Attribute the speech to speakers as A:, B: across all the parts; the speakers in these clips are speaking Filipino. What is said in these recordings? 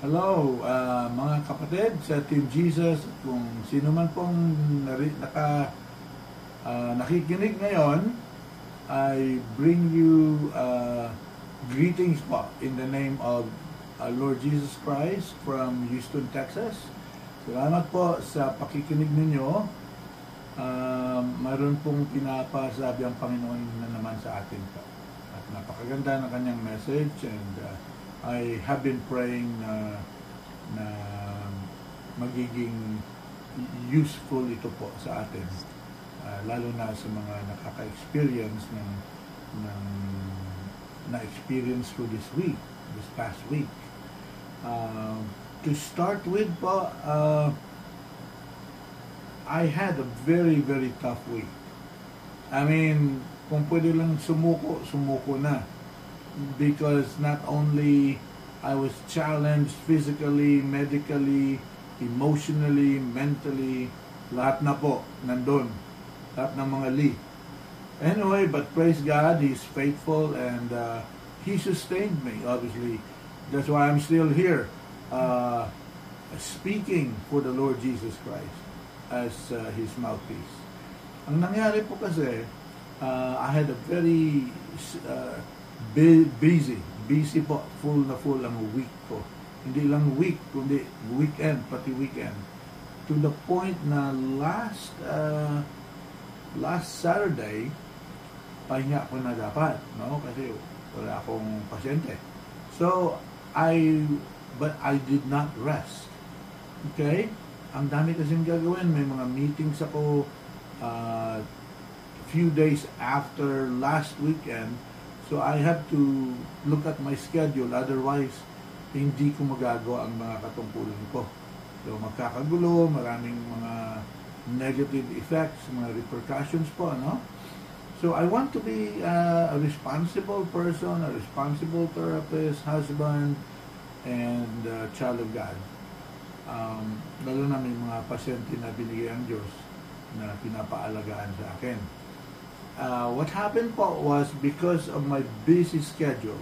A: Hello, mga kapatid sa Team Jesus. Kung sino man pong nakikinig ngayon, I bring you greetings po in the name of our Lord Jesus Christ from Houston, Texas. Salamat po sa pakikinig ninyo. Mayroon pong pinapasabi ang Panginoon na naman sa atin po. At napakaganda ng kanyang message, and I have been praying na magiging useful ito po sa atin, lalo na sa mga nakaka-experience ng na-experience ko this past week. To start with po, I had a very, very tough week. I mean, kung pwede lang sumuko na. Because not only I was challenged physically, medically, emotionally, mentally, lahat na po nandun. Lahat ng mga Anyway, but praise God, He's faithful, and He sustained me, obviously. That's why I'm still here, speaking for the Lord Jesus Christ as His mouthpiece. Ang nangyari po kasi, I had a very busy po, full ang week ko. Hindi lang week, kundi weekend, pati weekend. To the point na last Saturday, pahinga ko na dapat, no? Kasi wala akong pasyente. So, but I did not rest. Okay? Ang dami kasing gagawin. May mga meetings ako few days after last weekend. So I have to look at my schedule, otherwise hindi ko magagawa ang mga katungkulan ko. So magkakagulo, maraming mga negative effects, mga repercussions po, no? So I want to be a responsible person, a responsible therapist, husband, and child of God. Lalo na may mga pasyente na binigay ang Diyos na pinapaalagaan sa akin. What happened po was because of my busy schedule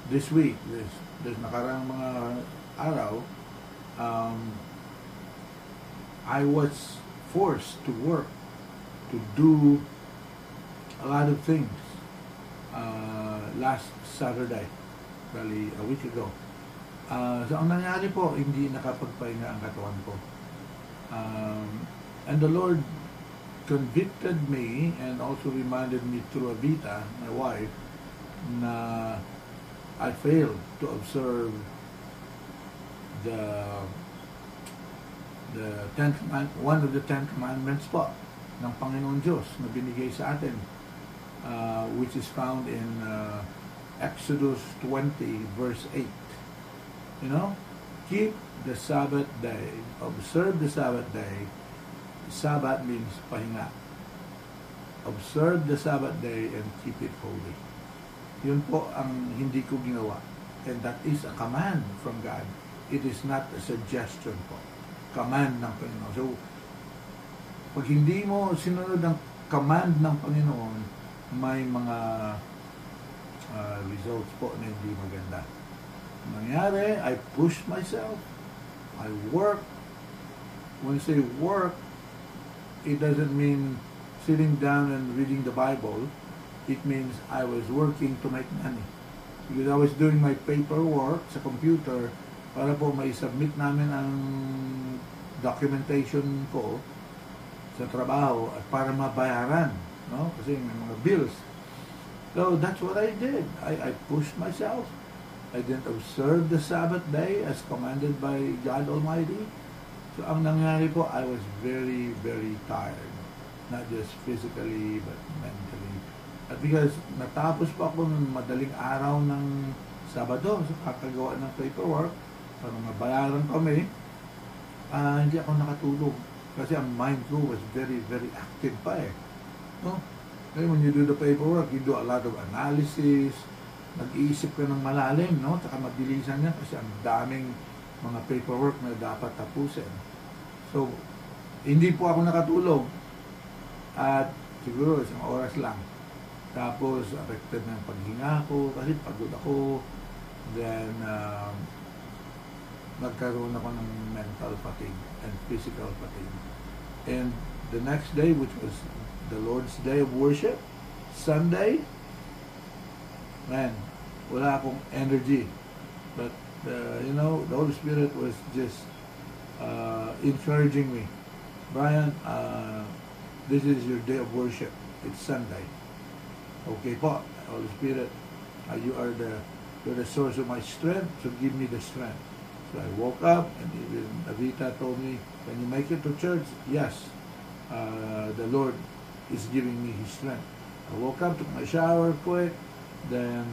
A: this week, this nakarang mga araw, I was forced to work, to do a lot of things last Saturday, bali a week ago. So ang nangyari po, hindi nakapagpahinga ang katawan ko. And the Lord convicted me and also reminded me through Avita, my wife, na I failed to observe one of the 10 commandments po ng Panginoon Diyos na binigay sa atin, which is found in Exodus 20 verse 8. You know, keep the Sabbath day, observe the Sabbath day. Sabbath means pahinga. Observe the Sabbath day and keep it holy. Yun po ang hindi ko ginawa. And that is a command from God. It is not a suggestion po. Command ng Panginoon. So, pag hindi mo sinunod ang command ng Panginoon, may mga results po na hindi maganda. Nangyari, I pushed myself. I work. When I say work, it doesn't mean sitting down and reading the Bible. It means I was working to make money. Because I was doing my paperwork sa computer para po mai-submit namin ang documentation ko sa trabaho at para mabayaran, no? Kasi may mga bills. So that's what I did. I pushed myself. I didn't observe the Sabbath day as commanded by God Almighty. So ang nangyari po, I was very, very tired. Not just physically, but mentally. At because natapos po ako ng madaling araw ng Sabado sa kakagawa ng paperwork para mabayaran kami, hindi ako nakatulog. Kasi ang mind ko was very, very active pa eh. No? Kasi when you do the paperwork, you do a lot of analysis, nag-iisip ka ng malalim, no? Tsaka mabilisan yan kasi ang daming mga paperwork na dapat tapusin. So, hindi po ako nakatulog at siguro isang oras lang. Tapos, affected na yung paghinga ko kasi pagod ako. Then, nagkaroon ako ng mental fatigue and physical fatigue. And the next day, which was the Lord's Day of worship, Sunday, man, wala akong energy. But, you know, the Holy Spirit was just encouraging me. Brian, this is your day of worship. It's Sunday. Okay po, Holy Spirit, you're the source of my strength, so give me the strength. So I woke up, and even Avita told me, can you make it to church? Yes. The Lord is giving me His strength. I woke up, took my shower quick, then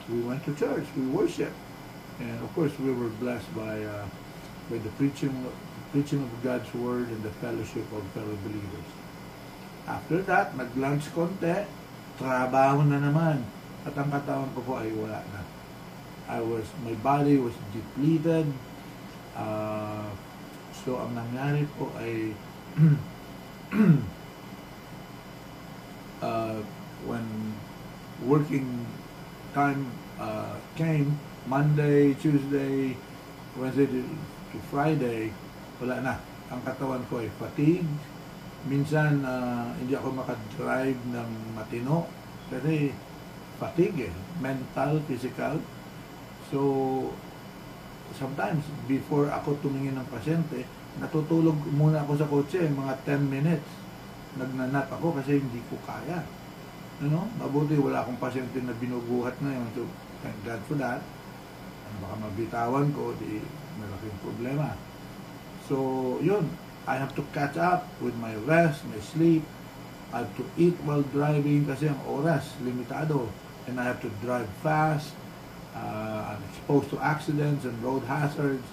A: we went to church, we worshiped. And of course, we were blessed by the preaching of God's Word and the fellowship of fellow believers. After that, nag-lunch konti, trabaho na naman. At ang katawan ko po ay wala na. My body was depleted. So, ang nangyari po ay when working time came, Monday, Tuesday, Wednesday to Friday, wala na. Ang katawan ko ay fatigue. Minsan, hindi ako makadrive ng matino kasi fatigue mental, physical. So, sometimes, before ako tumingin ng pasyente, natutulog muna ako sa kotse, mga 10 minutes. Nagnanap ako kasi hindi ko kaya. Mabuti wala akong pasyente na binubuhat ngayon. So, thank God for that. Baka mabitawan ko, di malaking problema. So, yun. I have to catch up with my rest, my sleep. I have to eat while driving kasi ang oras, limitado. And I have to drive fast. I'm exposed to accidents and road hazards.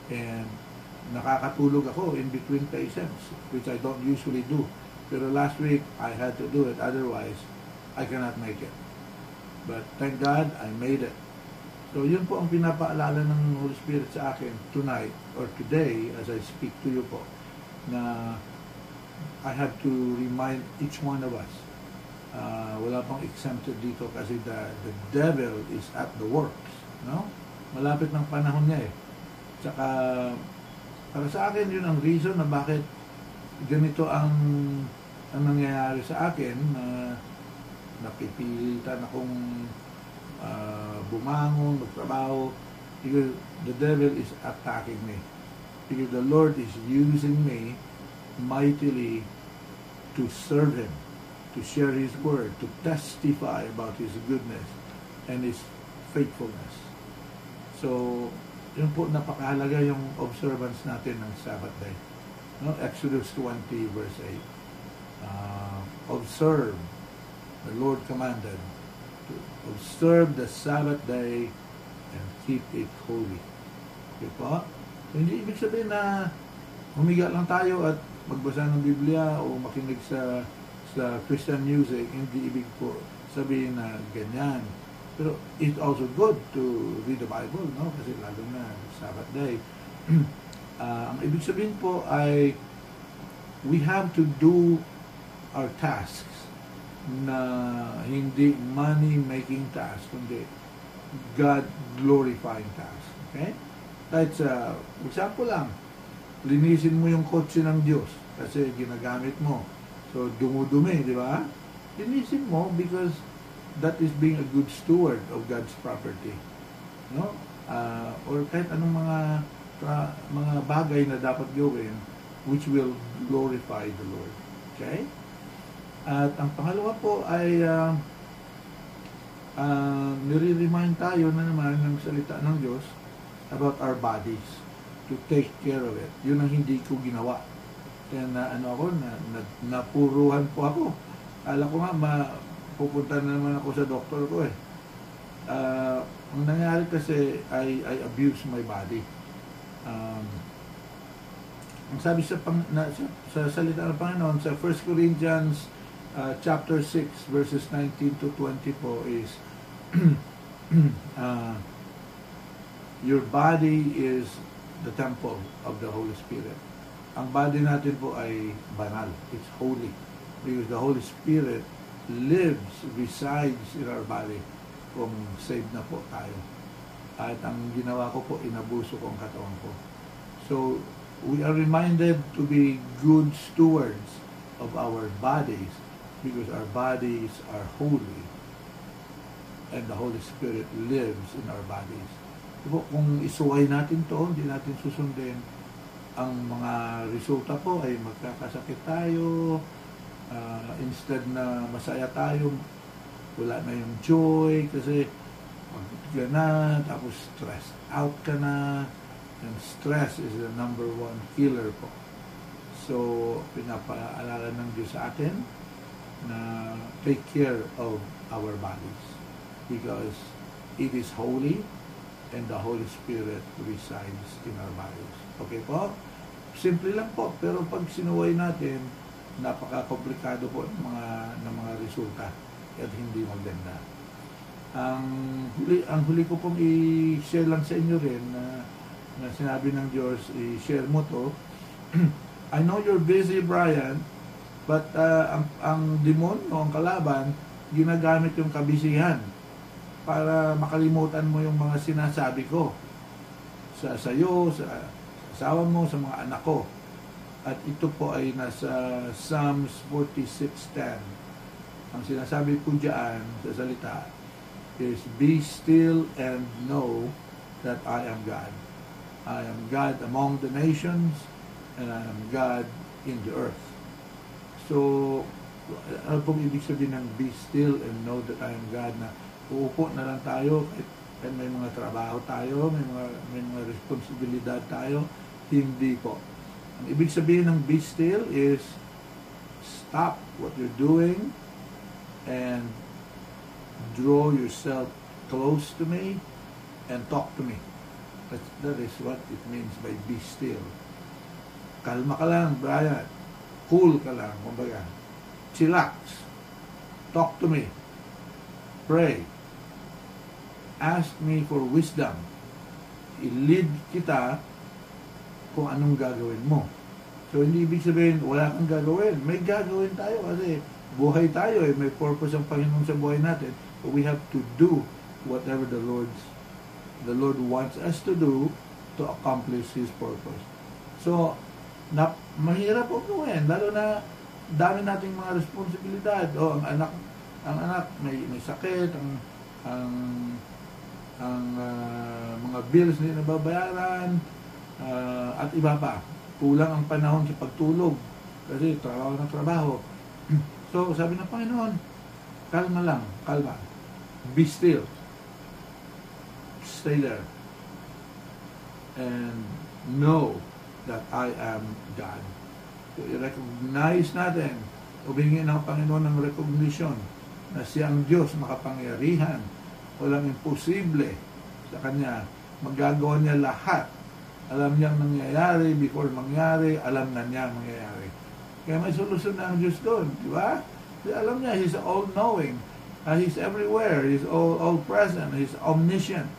A: And nakakatulog ako in between patients, which I don't usually do. Pero last week, I had to do it. Otherwise, I cannot make it. But thank God, I made it. So yun po ang pinapaalala ng Holy Spirit sa akin tonight or today as I speak to you po, na I have to remind each one of us. Wala pang exempted dito kasi the devil is at the works. No? Malapit ng panahon niya eh. Tsaka para sa akin yun ang reason na bakit ganito ang nangyayari sa akin na napipilitan akong bumangon, magtrabaho, because the devil is attacking me. Because the Lord is using me mightily to serve Him, to share His Word, to testify about His goodness and His faithfulness. So, yun po napakahalaga yung observance natin ng Sabbath day. Exodus 20 verse 8. Observe, the Lord commanded, to observe the Sabbath day and keep it holy. Okay po? Hindi ibig sabihin na humiga lang tayo at magbasa ng Biblia o makinig sa Christian music. Hindi ibig po sabihin na ganyan. Pero it's also good to read the Bible, no? Kasi lalo na Sabbath day. Ang ibig sabihin po ay we have to do our tasks na hindi money-making task, kundi God-glorifying task. Okay? Kahit sa, example lang, linisin mo yung kotse ng Diyos kasi ginagamit mo. So, dumudumi, di ba? Linisin mo because that is being a good steward of God's property. No? Or kahit anong mga bagay na dapat gawin which will glorify the Lord. Okay? At ang pangalawa po ay nire-remind tayo na naman ng salita ng Diyos about our bodies, to take care of it. Yun ang hindi ko ginawa. Kaya napuruhan po ako. Alam ko nga, pupunta na naman ako sa doktor ko eh. Ang nangyari kasi, I abuse my body. Ang sabi sa salita ng Panginoon, sa 1 Corinthians chapter 6, verses 19 to 20 po is, your body is the temple of the Holy Spirit. Ang body natin po ay banal. It's holy. Because the Holy Spirit lives, resides in our body kung saved na po tayo. At ang ginawa ko po, inabuso ko ang katawan ko. So, we are reminded to be good stewards of our bodies because our bodies are holy and the Holy Spirit lives in our bodies. Diba, kung isuway natin to, hindi natin susundin, ang mga resulta po ay magkakasakit tayo, instead na masaya tayo, wala na yung joy kasi pagod ka na, tapos stressed out ka na, and stress is the number one killer po. So, pinapaalala ng Diyos sa atin na take care of our bodies because it is holy and the Holy Spirit resides in our bodies. Okay po? Simple lang po, pero pag sinuway natin, napaka-komplikado po ng mga resulta at hindi maganda. Ang huli ko pong i-share lang sa inyo rin na sinabi ng Diyos, i-share mo to. I know you're busy, Brian, but ang demonyo, ang kalaban, ginagamit yung kabisihan para makalimutan mo yung mga sinasabi ko sa sayo, sa asawa mo, sa mga anak ko. At ito po ay nasa Psalms 46:10. Ang sinasabi po diyan sa salita is, be still and know that I am God. I am God among the nations and I am God in the earth. So, ano pong ibig sabihin ng be still and know that I am God, na uupo na lang tayo kahit may mga trabaho tayo, may mga responsibilidad tayo? Hindi po. Ang ibig sabihin ng be still is stop what you're doing and draw yourself close to me and talk to me. That is what it means by be still. Kalma ka lang, Brian. Cool ka lang, kumbaga. Chillax. Talk to me. Pray. Ask me for wisdom. I-lead kita kung anong gagawin mo. So, hindi ibig sabihin, wala kang gagawin. May gagawin tayo kasi buhay tayo eh. May purpose ang Panginoon sa buhay natin. But we have to do whatever the Lord wants us to do to accomplish His purpose. So, mahirap po gawin. Lalo na dami nating mga responsibilidad. O, ang anak may sakit, ang mga bills hindi nababayaran, at iba pa. Kulang ang panahon sa pagtulog kasi trabaho ng trabaho. So, sabi ng Panginoon, kalma lang, kalma. Be still. Stay there. And know that I am God. So, i-recognize natin, humingi ng Panginoon ng recognition na siya ang Diyos makapangyarihan. Walang imposible sa Kanya. Magagawa niya lahat. Alam niyang nangyayari before mangyari, alam na niya mangyayari. Kaya may solusyon na ang Diyos doon, di ba? Kasi alam niya, He's all-knowing. He's everywhere. He's all-present. He's omniscient.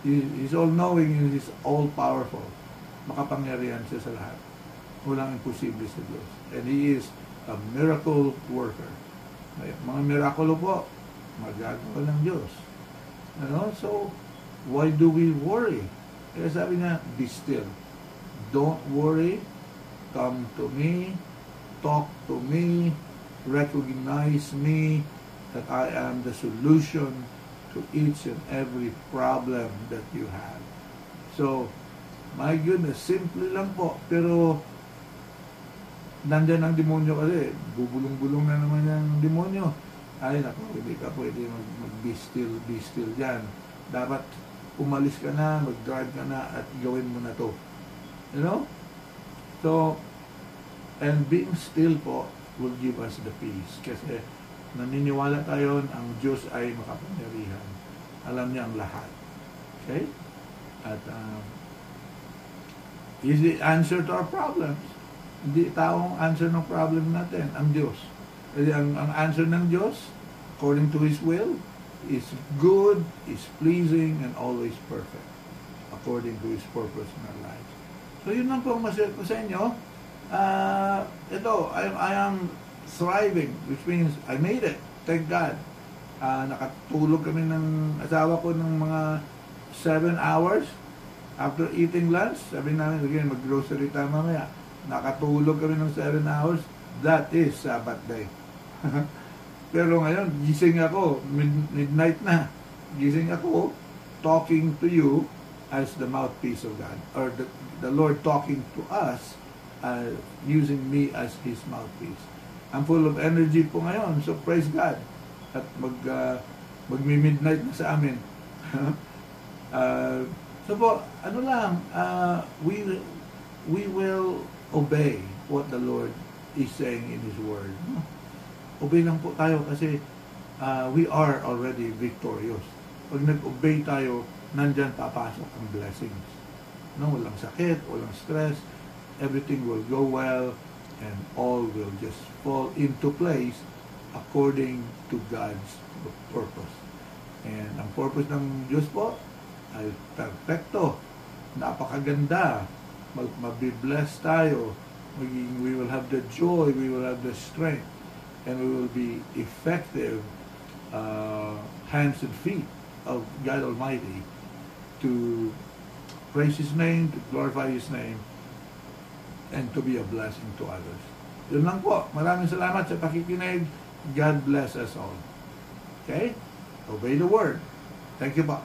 A: He's all-knowing and He's all-powerful. Makapangyarihan siya sa lahat. Walang imposible sa Diyos. And He is a miracle worker. Mga mirakulo po, magagawa ng Diyos. So, why do we worry? Kaya sabi niya, be still. Don't worry. Come to me. Talk to me. Recognize me that I am the solution to each and every problem that you have. So, my goodness, simple lang po. Pero, nandyan ang demonyo kasi. Bubulong-bulong na naman yung demonyo. Ay, naku, hindi ka pwede mag-be still dyan. Dapat umalis ka na, mag-drive ka na, at gawin mo na to. You know? So, and being still po will give us the peace. Kasi naniniwala tayo ang Diyos ay makapangyarihan. Alam niya ang lahat. Okay? At He's the answer to our problems. Hindi taong answer ng problem natin, ang Diyos. Kasi ang answer ng Diyos, according to His will, is good, is pleasing, and always perfect according to His purpose in our lives. So yun lang po ang masaya ko sa inyo. Ito, I am thriving, which means I made it. Thank God. Nakatulog kami ng asawa ko ng mga 7 hours. After eating lunch, sabi namin, again, mag-grocery tayo mamaya. Nakatulog kami ng 7 hours. That is Sabbath day. Pero ngayon, gising ako, midnight na. Gising ako, talking to you as the mouthpiece of God. Or the Lord talking to us, using me as His mouthpiece. I'm full of energy po ngayon, so praise God. At magmi-midnight na sa amin. So po, ano lang, we will obey what the Lord is saying in His Word. Obey lang po tayo kasi we are already victorious. Pag nag-obey tayo, nandyan papasok ang blessings. No, walang sakit, walang stress, everything will go well, and all will just fall into place according to God's purpose. And ang purpose ng Diyos po ay perfecto, napakaganda, mabibless tayo, we will have the joy, we will have the strength, and we will be effective hands and feet of God Almighty to praise His name, to glorify His name, and to be a blessing to others. Yun lang po. Maraming salamat sa pakikinig. God bless us all. Okay? Obey the Word. Thank you po.